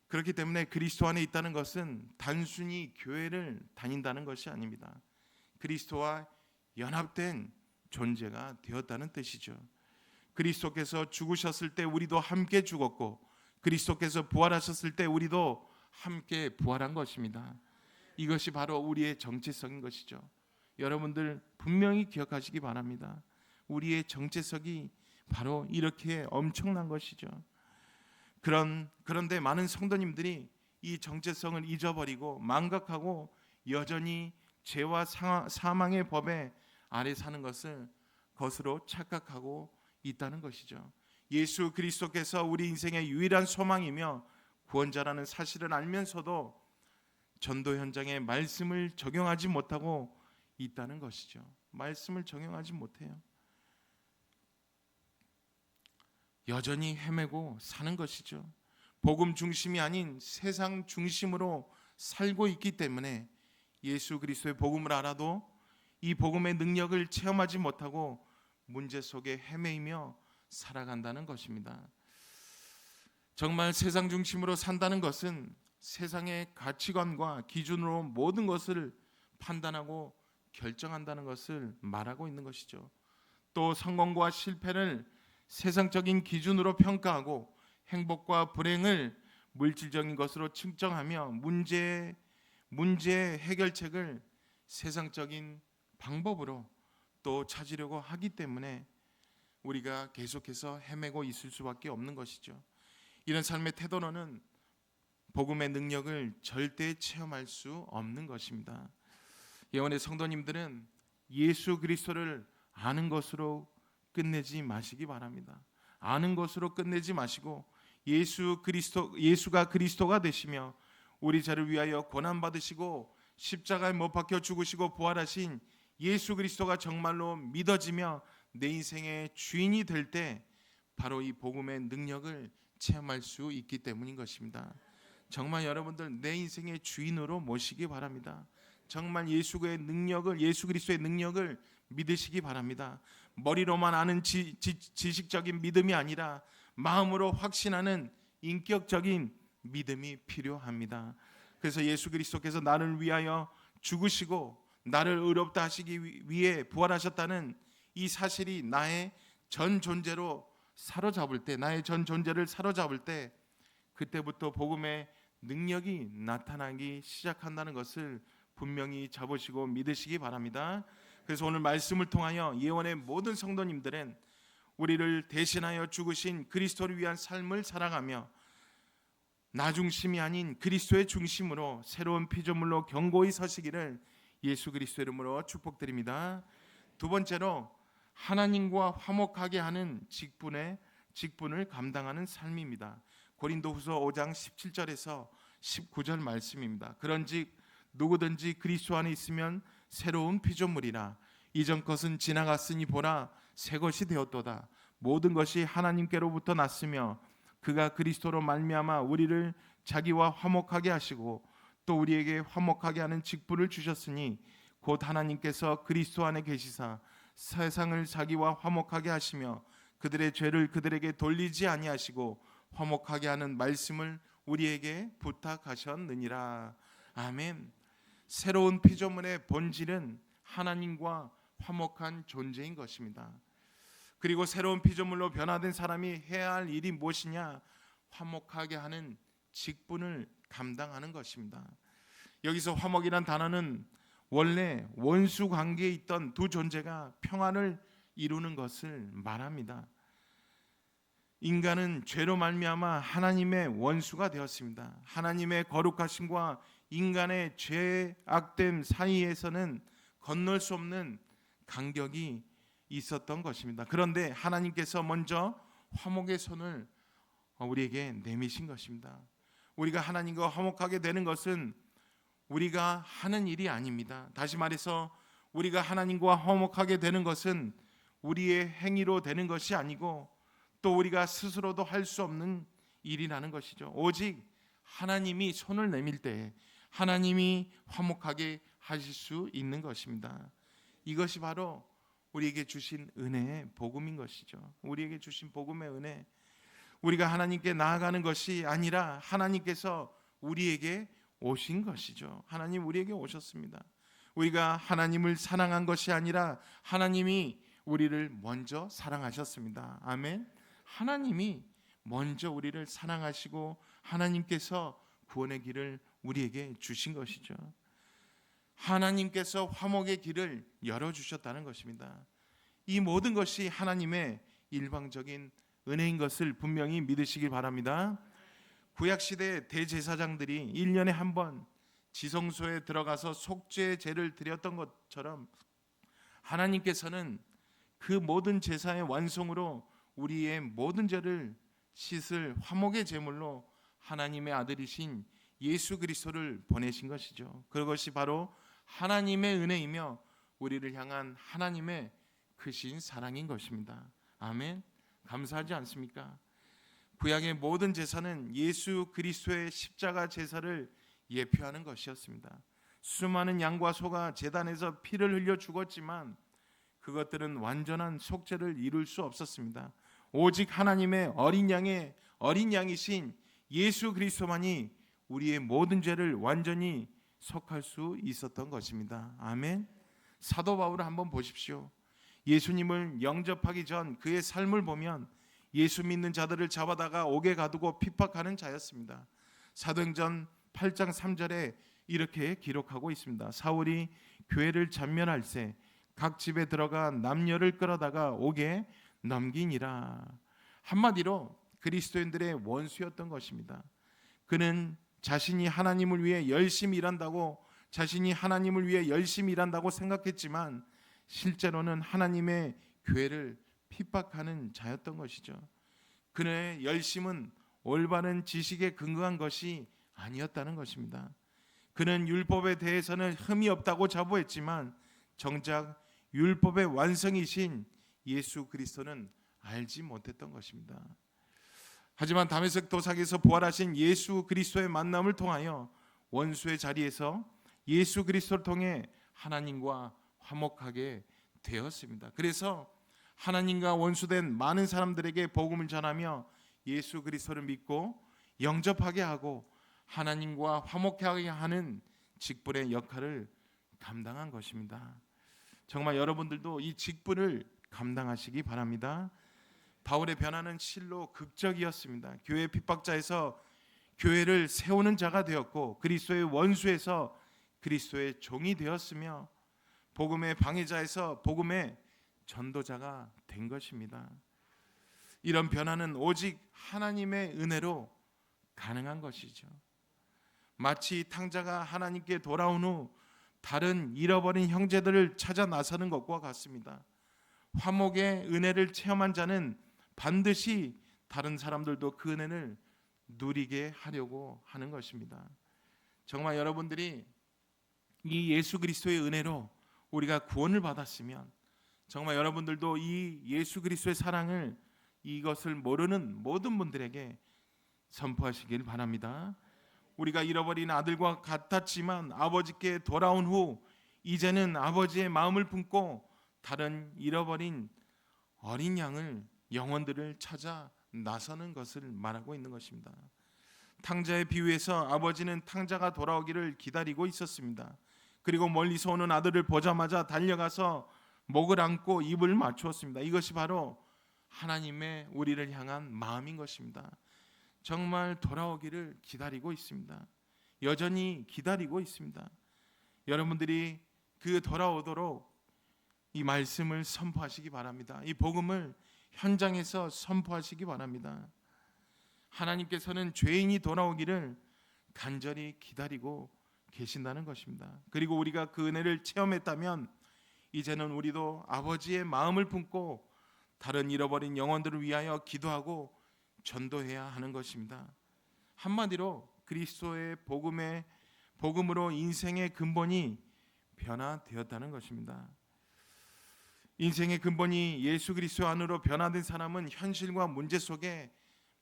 그렇기 때문에 그리스도 안에 있다는 것은 단순히 교회를 다닌다는 것이 아닙니다. 그리스도와 연합된 존재가 되었다는 뜻이죠. 그리스도께서 죽으셨을 때 우리도 함께 죽었고, 그리스도께서 부활하셨을 때 우리도 함께 부활한 것입니다. 이것이 바로 우리의 정체성인 것이죠. 여러분들 분명히 기억하시기 바랍니다. 우리의 정체성이 바로 이렇게 엄청난 것이죠. 그런데 많은 성도님들이 이 정체성을 잊어버리고 망각하고 여전히 죄와 사망의 법에 아래 사는 것으로 착각하고 있다는 것이죠. 예수 그리스도께서 우리 인생의 유일한 소망이며 구원자라는 사실을 알면서도 전도 현장에 말씀을 적용하지 못하고 있다는 것이죠. 말씀을 적용하지 못해요. 여전히 헤매고 사는 것이죠. 복음 중심이 아닌 세상 중심으로 살고 있기 때문에 예수 그리스도의 복음을 알아도 이 복음의 능력을 체험하지 못하고 문제 속에 헤매이며 살아간다는 것입니다. 정말 세상 중심으로 산다는 것은 세상의 가치관과 기준으로 모든 것을 판단하고 결정한다는 것을 말하고 있는 것이죠. 또 성공과 실패를 세상적인 기준으로 평가하고 행복과 불행을 물질적인 것으로 측정하며 문제 해결책을 세상적인 방법으로 또 찾으려고 하기 때문에 우리가 계속해서 헤매고 있을 수밖에 없는 것이죠. 이런 삶의 태도로는 복음의 능력을 절대 체험할 수 없는 것입니다. 예언의 성도님들은 예수 그리스도를 아는 것으로 끝내지 마시기 바랍니다. 아는 것으로 끝내지 마시고 예수가 그리스도가 되시며 우리 죄를 위하여 고난 받으시고 십자가에 못 박혀 죽으시고 부활하신 예수 그리스도가 정말로 믿어지며 내 인생의 주인이 될 때 바로 이 복음의 능력을 체험할 수 있기 때문인 것입니다. 정말 여러분들 내 인생의 주인으로 모시기 바랍니다. 정말 예수 그리스도의 능력을 믿으시기 바랍니다. 머리로만 아는 지식적인 믿음이 아니라 마음으로 확신하는 인격적인 믿음이 필요합니다. 그래서 예수 그리스도께서 나를 위하여 죽으시고 나를 의롭다 하시기 위해 부활하셨다는 이 사실이 나의 전 존재를 사로잡을 때 그때부터 복음의 능력이 나타나기 시작한다는 것을 분명히 잡으시고 믿으시기 바랍니다. 그래서 오늘 말씀을 통하여 예언의 모든 성도님들은 우리를 대신하여 죽으신 그리스도를 위한 삶을 살아가며 나 중심이 아닌 그리스도의 중심으로 새로운 피조물로 견고히 서시기를 예수 그리스도 이름으로 축복드립니다. 두 번째로 하나님과 화목하게 하는 직분을 감당하는 삶입니다. 고린도후서 5장 17절에서 19절 말씀입니다. 그런즉 누구든지 그리스도 안에 있으면 새로운 피조물이라 이전 것은 지나갔으니 보라 새 것이 되었도다. 모든 것이 하나님께로부터 났으며 그가 그리스도로 말미암아 우리를 자기와 화목하게 하시고 또 우리에게 화목하게 하는 직분을 주셨으니 곧 하나님께서 그리스도 안에 계시사 세상을 자기와 화목하게 하시며 그들의 죄를 그들에게 돌리지 아니하시고 화목하게 하는 말씀을 우리에게 부탁하셨느니라. 아멘. 새로운 피조물의 본질은 하나님과 화목한 존재인 것입니다. 그리고 새로운 피조물로 변화된 사람이 해야 할 일이 무엇이냐? 화목하게 하는 직분을 감당하는 것입니다. 여기서 화목이란 단어는 원래 원수 관계에 있던 두 존재가 평화를 이루는 것을 말합니다. 인간은 죄로 말미암아 하나님의 원수가 되었습니다. 하나님의 거룩하심과 인간의 죄악됨 사이에서는 건널 수 없는 간격이 있었던 것입니다. 그런데 하나님께서 먼저 화목의 손을 우리에게 내미신 것입니다. 우리가 하나님과 화목하게 되는 것은 우리가 하는 일이 아닙니다. 다시 말해서 우리가 하나님과 화목하게 되는 것은 우리의 행위로 되는 것이 아니고 또 우리가 스스로도 할 수 없는 일이라는 것이죠. 오직 하나님이 손을 내밀 때 하나님이 화목하게 하실 수 있는 것입니다. 이것이 바로 우리에게 주신 은혜의 복음인 것이죠. 우리에게 주신 복음의 은혜. 우리가 하나님께 나아가는 것이 아니라 하나님께서 우리에게 오신 것이죠. 하나님 우리에게 오셨습니다. 우리가 하나님을 사랑한 것이 아니라 하나님이 우리를 먼저 사랑하셨습니다. 아멘. 하나님이 먼저 우리를 사랑하시고 하나님께서 구원의 길을 우리에게 주신 것이죠. 하나님께서 화목의 길을 열어주셨다는 것입니다. 이 모든 것이 하나님의 일방적인 은혜인 것을 분명히 믿으시기 바랍니다. 구약시대 대제사장들이 1년에 한 번 지성소에 들어가서 속죄 제를 드렸던 것처럼 하나님께서는 그 모든 제사의 완성으로 우리의 모든 죄를 씻을 화목의 제물로 하나님의 아들이신 예수 그리스도를 보내신 것이죠. 그것이 바로 하나님의 은혜이며 우리를 향한 하나님의 크신 사랑인 것입니다. 아멘. 감사하지 않습니까? 구약의 모든 제사는 예수 그리스도의 십자가 제사를 예표하는 것이었습니다. 수많은 양과 소가 제단에서 피를 흘려 죽었지만 그것들은 완전한 속죄를 이룰 수 없었습니다. 오직 하나님의 어린 양이신 예수 그리스도만이 우리의 모든 죄를 완전히 속할 수 있었던 것입니다. 아멘. 사도 바울을 한번 보십시오. 예수님을 영접하기 전 그의 삶을 보면 예수 믿는 자들을 잡아다가 옥에 가두고 핍박하는 자였습니다. 사도행전 8장 3절에 이렇게 기록하고 있습니다. 사울이 교회를 잔멸할 새 각 집에 들어가 남녀를 끌어다가 옥에 넘기니라. 한마디로 그리스도인들의 원수였던 것입니다. 그는 자신이 하나님을 위해 열심히 일한다고 생각했지만 실제로는 하나님의 교회를 핍박하는 자였던 것이죠. 그의 열심은 올바른 지식에 근거한 것이 아니었다는 것입니다. 그는 율법에 대해서는 흠이 없다고 자부했지만 정작 율법의 완성이신 예수 그리스도는 알지 못했던 것입니다. 하지만 다메섹 도상에서 부활하신 예수 그리스도의 만남을 통하여 원수의 자리에서 예수 그리스도를 통해 하나님과 화목하게 되었습니다. 그래서 하나님과 원수된 많은 사람들에게 복음을 전하며 예수 그리스도를 믿고 영접하게 하고 하나님과 화목하게 하는 직분의 역할을 감당한 것입니다. 정말 여러분들도 이 직분을 감당하시기 바랍니다. 바울의 변화는 실로 극적이었습니다. 교회 핍박자에서 교회를 세우는 자가 되었고 그리스도의 원수에서 그리스도의 종이 되었으며 복음의 방해자에서 복음의 전도자가 된 것입니다. 이런 변화는 오직 하나님의 은혜로 가능한 것이죠. 마치 탕자가 하나님께 돌아온 후 다른 잃어버린 형제들을 찾아 나서는 것과 같습니다. 화목의 은혜를 체험한 자는 반드시 다른 사람들도 그 은혜를 누리게 하려고 하는 것입니다. 정말 여러분들이 이 예수 그리스도의 은혜로 우리가 구원을 받았으면 정말 여러분들도 이 예수 그리스도의 사랑을 이것을 모르는 모든 분들에게 선포하시길 바랍니다. 우리가 잃어버린 아들과 같았지만 아버지께 돌아온 후 이제는 아버지의 마음을 품고 다른 잃어버린 어린 양을 영혼들을 찾아 나서는 것을 말하고 있는 것입니다. 탕자의 비유에서 아버지는 탕자가 돌아오기를 기다리고 있었습니다. 그리고 멀리서 오는 아들을 보자마자 달려가서 목을 안고 입을 맞추었습니다. 이것이 바로 하나님의 우리를 향한 마음인 것입니다. 정말 돌아오기를 기다리고 있습니다. 여전히 기다리고 있습니다. 여러분들이 그 돌아오도록 이 말씀을 선포하시기 바랍니다. 이 복음을 현장에서 선포하시기 바랍니다. 하나님께서는 죄인이 돌아오기를 간절히 기다리고 계신다는 것입니다. 그리고 우리가 그 은혜를 체험했다면 이제는 우리도 아버지의 마음을 품고 다른 잃어버린 영혼들을 위하여 기도하고 전도해야 하는 것입니다. 한마디로 그리스도의 복음으로 인생의 근본이 변화되었다는 것입니다. 인생의 근본이 예수 그리스도 안으로 변화된 사람은 현실과 문제 속에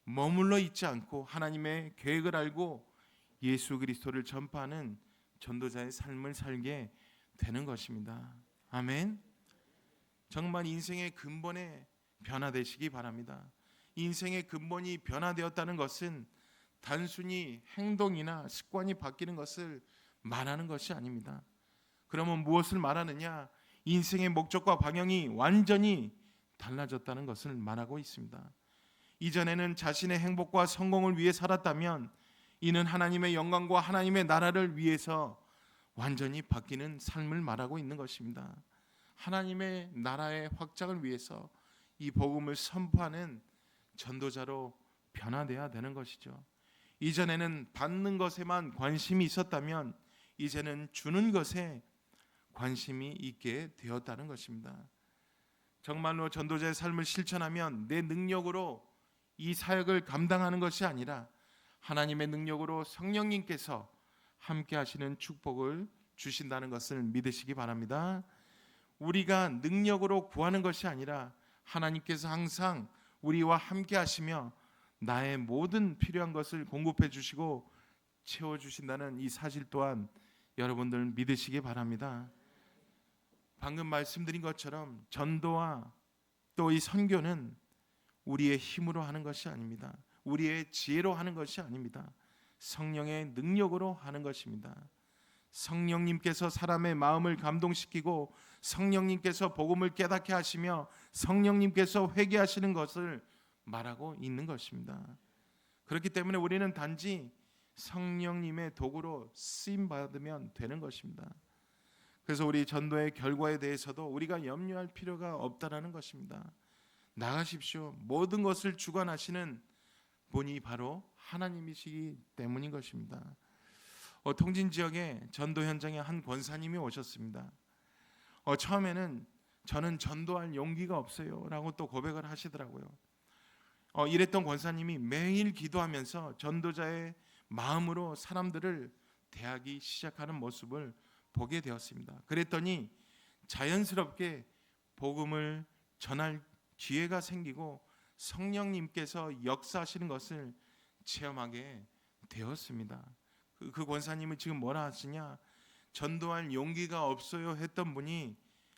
머물러 있지 않고 하나님의 계획을 알고 예수 그리스도를 전파하는 전도자의 삶을 살게 되는 것입니다. 아멘. 정말 인생의 근본에 변화되시기 바랍니다. 인생의 근본이 변화되었다는 것은 단순히 행동이나 습관이 바뀌는 것을 말하는 것이 아닙니다. 그러면 무엇을 말하느냐? 인생의 목적과 방향이 완전히 달라졌다는 것을 말하고 있습니다. 이전에는 자신의 행복과 성공을 위해 살았다면 이는 하나님의 영광과 하나님의 나라를 위해서 완전히 바뀌는 삶을 말하고 있는 것입니다. 하나님의 나라의 확장을 위해서 이 복음을 선포하는 전도자로 변화되어야 되는 것이죠. 이전에는 받는 것에만 관심이 있었다면 이제는 주는 것에 관심이 있게 되었다는 것입니다. 정말로 전도자의 삶을 실천하면 내 능력으로 이 사역을 감당하는 것이 아니라 하나님의 능력으로 성령님께서 함께 하시는 축복을 주신다는 것을 믿으시기 바랍니다. 우리가 능력으로 구하는 것이 아니라 하나님께서 항상 우리와 함께 하시며 나의 모든 필요한 것을 공급해 주시고 채워 주신다는 이 사실 또한 여러분들 믿으시기 바랍니다. 방금 말씀드린 것처럼 전도와 또 이 선교는 우리의 힘으로 하는 것이 아닙니다. 우리의 지혜로 하는 것이 아닙니다. 성령의 능력으로 하는 것입니다. 성령님께서 사람의 마음을 감동시키고 성령님께서 복음을 깨닫게 하시며 성령님께서 회개하시는 것을 말하고 있는 것입니다. 그렇기 때문에 우리는 단지 성령님의 도구로 쓰임 받으면 되는 것입니다. 그래서 우리 전도의 결과에 대해서도 우리가 염려할 필요가 없다라는 것입니다. 나가십시오. 모든 것을 주관하시는 분이 바로 하나님이시기 때문인 것입니다. 통진 지역에 전도 현장에 한 권사님이 오셨습니다. 처음에는 저는 전도할 용기가 없어요 라고 또 고백을 하시더라고요. 이랬던 권사님이 매일 기도하면서 전도자의 마음으로 사람들을 대하기 시작하는 모습을 보게 되었습니다. 그랬더니 자연스럽게 복음을 전할 기회가 생기고 성령님께서 역사하시는 것을 체험하게 되었습니다. 그 권사님은 지금 뭐라 하시냐? 전도할 용기가 없어요 했던 분이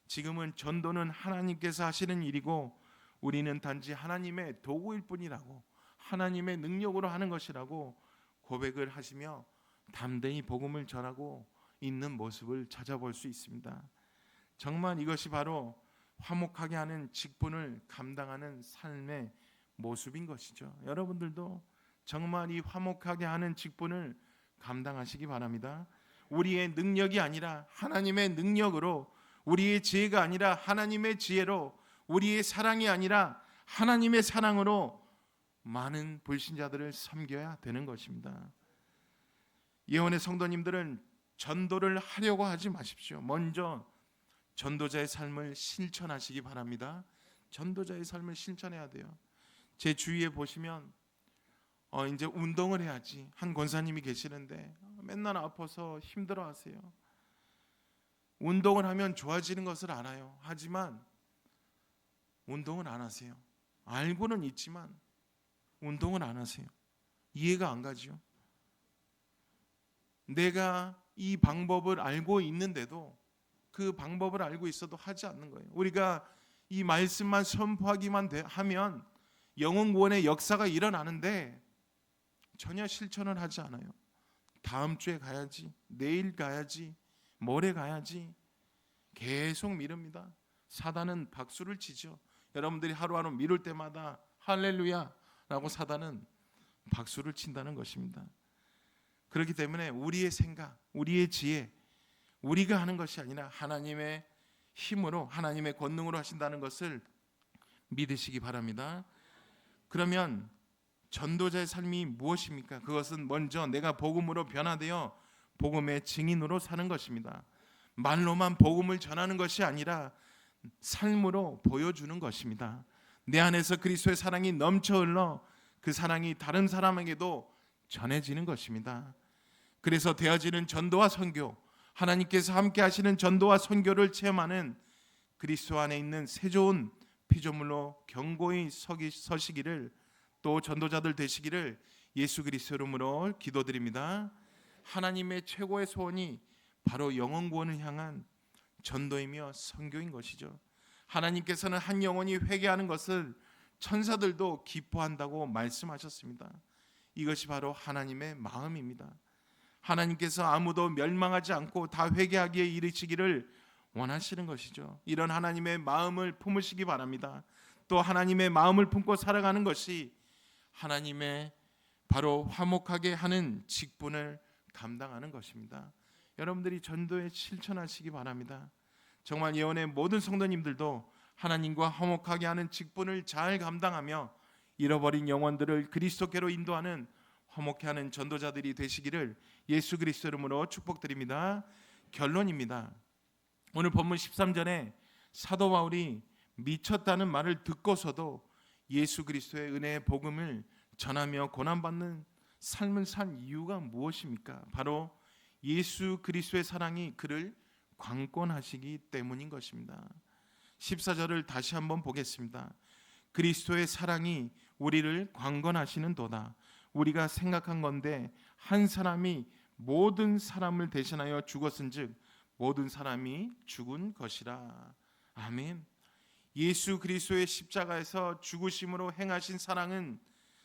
지금은 전도는 하나님께서 하시는 일이고 우리는 단지 하나님의 도구일 뿐이라고, 하나님의 능력으로 하는 것이라고 고백을 하시며 담대히 복음을 전하고 있는 모습을 찾아볼 수 있습니다. 정말 이것이 바로 화목하게 하는 직분을 감당하는 삶의 모습인 것이죠. 여러분들도 정말 이 화목하게 하는 직분을 감당하시기 바랍니다. 우리의 능력이 아니라 하나님의 능력으로, 우리의 지혜가 아니라 하나님의 지혜로, 우리의 사랑이 아니라 하나님의 사랑으로 많은 불신자들을 섬겨야 되는 것입니다. 예언의 성도님들은 전도를 하려고 하지 마십시오. 먼저 전도자의 삶을 실천하시기 바랍니다. 전도자의 삶을 실천해야 돼요. 제 주위에 보시면 이제 운동을 해야지 한 권사님이 계시는데 맨날 아파서 힘들어하세요. 운동을 하면 좋아지는 것을 알아요. 하지만 운동은 안 하세요. 알고는 있지만 운동은 안 하세요. 이해가 안 가죠. 내가 이 방법을 알고 있는데도 그 방법을 알고 있어도 하지 않는 거예요. 우리가 이 말씀만 선포하기만 하면 영혼 구원의 역사가 일어나는데 전혀 실천을 하지 않아요. 다음 주에 가야지, 내일 가야지, 모레 가야지. 계속 미룹니다. 사단은 박수를 치죠. 여러분들이 하루하루 미룰 때마다 할렐루야 라고 사단은 박수를 친다는 것입니다. 그렇기 때문에 우리의 생각, 우리의 지혜, 우리가 하는 것이 아니라 하나님의 힘으로, 하나님의 권능으로 하신다는 것을 믿으시기 바랍니다. 그러면 전도자의 삶이 무엇입니까? 그것은 먼저 내가 복음으로 변화되어 복음의 증인으로 사는 것입니다. 말로만 복음을 전하는 것이 아니라 삶으로 보여주는 것입니다. 내 안에서 그리스도의 사랑이 넘쳐 흘러 그 사랑이 다른 사람에게도 전해지는 것입니다. 그래서 되어지는 전도와 선교, 하나님께서 함께 하시는 전도와 선교를 체험하는 그리스도 안에 있는 새 좋은 피조물로 견고히 서시기를, 또 전도자들 되시기를 예수 그리스도 이름으로 기도드립니다. 하나님의 최고의 소원이 바로 영혼 구원을 향한 전도이며 선교인 것이죠. 하나님께서는 한 영혼이 회개하는 것을 천사들도 기뻐한다고 말씀하셨습니다. 이것이 바로 하나님의 마음입니다. 하나님께서 아무도 멸망하지 않고 다 회개하기에 이르시기를 원하시는 것이죠. 이런 하나님의 마음을 품으시기 바랍니다. 또 하나님의 마음을 품고 살아가는 것이 하나님의 바로 화목하게 하는 직분을 감당하는 것입니다. 여러분들이 전도에 실천하시기 바랍니다. 정말 예언의 모든 성도님들도 하나님과 화목하게 하는 직분을 잘 감당하며 잃어버린 영혼들을 그리스도께로 인도하는 화목케 하는 전도자들이 되시기를 예수 그리스도 이름으로 축복드립니다. 결론입니다. 오늘 본문 13절에 사도 바울이 미쳤다는 말을 듣고서도 예수 그리스도의 은혜의 복음을 전하며 고난받는 삶을 산 이유가 무엇입니까? 바로 예수 그리스도의 사랑이 그를 강권하시기 때문인 것입니다. 14절을 다시 한번 보겠습니다. 그리스도의 사랑이 우리를 강권하시는 도다. 우리가 생각한 건데 한 사람이 모든 사람을 대신하여 죽었은즉 모든 사람이 죽은 것이라. 아멘. 예수 그리스도의 십자가에서 죽으심으로 행하신 사랑은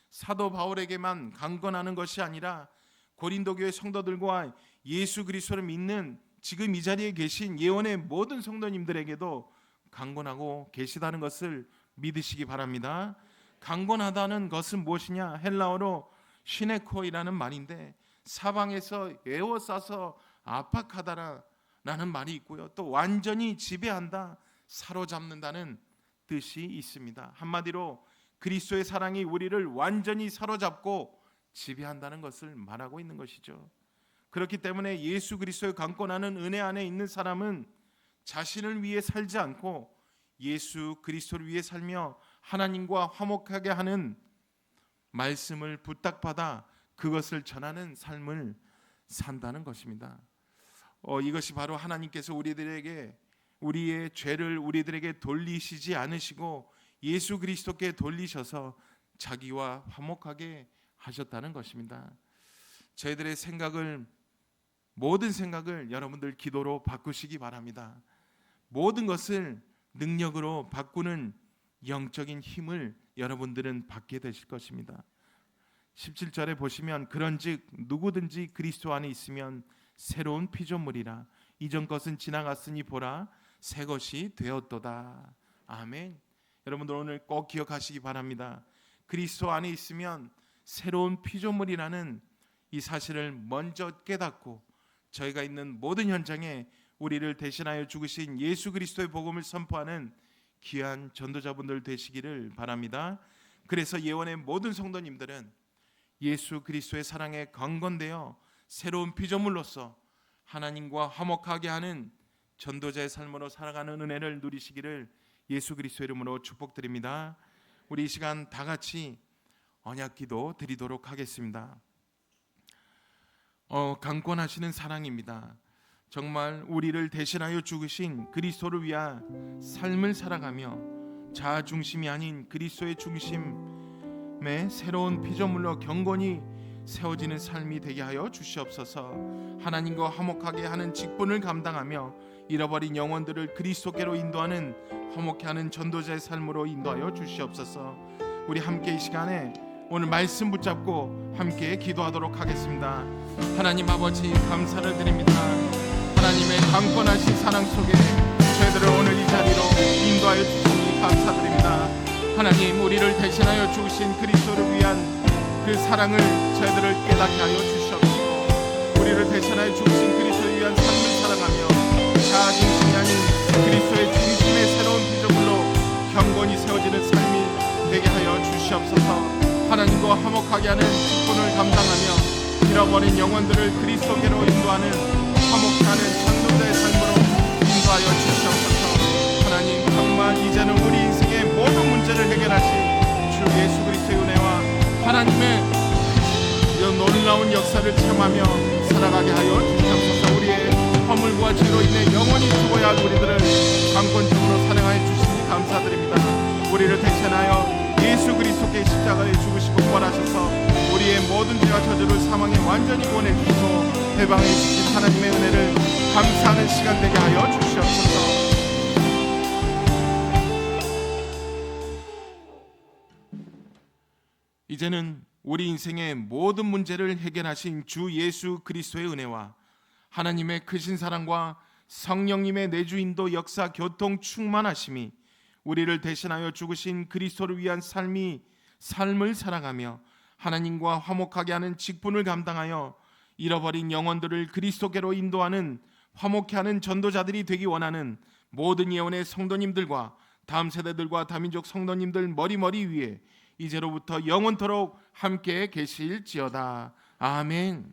사도 바울에게만 강권하는 것이 아니라 고린도 교회 성도들과 예수 그리스도를 믿는 지금 이 자리에 계신 예언의 모든 성도님들에게도 강권하고 계시다는 것을 믿으시기 바랍니다. 강권하다는 것은 무엇이냐? 헬라어로 시네코이라는 말인데 사방에서 에워싸서 압박하다라는 말이 있고요. 또 완전히 지배한다, 사로잡는다는 뜻이 있습니다. 한마디로 그리스도의 사랑이 우리를 완전히 사로잡고 지배한다는 것을 말하고 있는 것이죠. 그렇기 때문에 예수 그리스도의 강권하는 은혜 안에 있는 사람은 자신을 위해 살지 않고 예수 그리스도를 위해 살며 하나님과 화목하게 하는 말씀을 부탁받아 그것을 전하는 삶을 산다는 것입니다. 이것이 바로 하나님께서 우리들에게 우리의 죄를 우리들에게 돌리시지 않으시고 예수 그리스도께 돌리셔서 자기와 화목하게 하셨다는 것입니다. 저희들의 모든 생각을 여러분들 기도로 바꾸시기 바랍니다. 모든 것을 능력으로 바꾸는 영적인 힘을 여러분들은 받게 되실 것입니다. 17절에 보시면 그런즉 누구든지 그리스도 안에 있으면 새로운 피조물이라 이전 것은 지나갔으니 보라 새 것이 되었도다. 아멘. 여러분들 오늘 꼭 기억하시기 바랍니다. 그리스도 안에 있으면 새로운 피조물이라는 이 사실을 먼저 깨닫고 저희가 있는 모든 현장에 우리를 대신하여 죽으신 예수 그리스도의 복음을 선포하는 귀한 전도자분들 되시기를 바랍니다. 그래서 예언의 모든 성도님들은 예수 그리스도의 사랑에 강건되어 새로운 피조물로서 하나님과 화목하게 하는 전도자의 삶으로 살아가는 은혜를 누리시기를 예수 그리스도 이름으로 축복드립니다. 우리 이 시간 다 같이 언약기도 드리도록 하겠습니다. 강권하시는 사랑입니다. 정말 우리를 대신하여 죽으신 그리스도를 위한 삶을 살아가며 자아 중심이 아닌 그리스도의 중심의 새로운 피조물로 경건히 세워지는 삶이 되게 하여 주시옵소서. 하나님과 화목하게 하는 직분을 감당하며 잃어버린 영혼들을 그리스도께로 인도하는 화목케 하는 전도자의 삶으로 인도하여 주시옵소서. 우리 함께 이 시간에 오늘 말씀 붙잡고 함께 기도하도록 하겠습니다. 하나님 아버지 감사를 드립니다. 하나님 하나님의 강권하신 사랑 속에 저희들을 오늘 이 자리로 인도하여 주시니 감사드립니다. 하나님, 우리를 대신하여 죽으신 그리스도를 위한 그 사랑을 저희들을 깨닫게 하여 주시옵시고, 우리를 대신하여 죽으신 그리스도를 위한 삶을 살아가며 자중심이 아닌 그리스도의 중심의 새로운 피조물로 경건히 세워지는 삶이 되게 하여 주시옵소서. 하나님과 화목하게 하는 직분을 감당하며 잃어버린 영혼들을 그리스도께로 인도하는 화목케 하는 창조자의 삶으로 인도하여 주시옵소서. 하나님, 정말 이제는 우리 인생의 모든 문제를 해결하신 주 예수 그리스도의 은혜와 하나님의 이런 놀라운 역사를 체험하며 살아가게 하여 주시옵소서. 우리의 허물과 죄로 인해 영원히 죽어야 할 우리들을 강권적으로 사랑하여 주시니 감사드립니다. 우리를 대신하여 예수 그리스도께 십자가에 죽으시고 부활하셔서 우리의 모든 죄와 저주를 사망에 완전히 구원해 주시고 해방해 주신 하나님의 은혜를 감사하는 시간 되게 하여 주시옵소서. 이제는 우리 인생의 모든 문제를 해결하신 주 예수 그리스도의 은혜와 하나님의 크신 사랑과 성령님의 내주인도 역사 교통 충만하심이 우리를 대신하여 죽으신 그리스도를 위한 삶을 살아가며 하나님과 화목하게 하는 직분을 감당하여 잃어버린 영혼들을 그리스도께로 인도하는 화목케 하는 전도자들이 되기 원하는 모든 예언의 성도님들과 다음 세대들과 다민족 성도님들 머리 위에 이제로부터 영원토록 함께 계실지어다. 아멘.